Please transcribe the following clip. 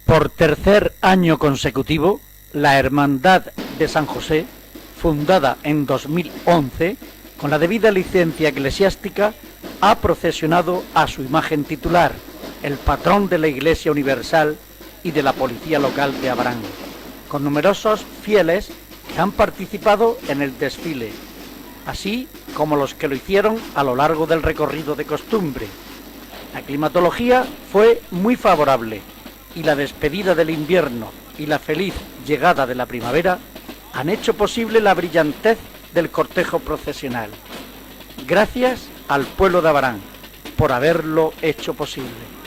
Por tercer año consecutivo, la Hermandad de San José, fundada en 2011, con la debida licencia eclesiástica, ha procesionado a su imagen titular, el patrón de la Iglesia Universal y de la Policía Local de Abarán, con numerosos fieles que han participado en el desfile, así como los que lo hicieron a lo largo del recorrido de costumbre. La climatología fue muy favorable y la despedida del invierno y la feliz llegada de la primavera han hecho posible la brillantez del cortejo procesional. Gracias al pueblo de Abarán por haberlo hecho posible.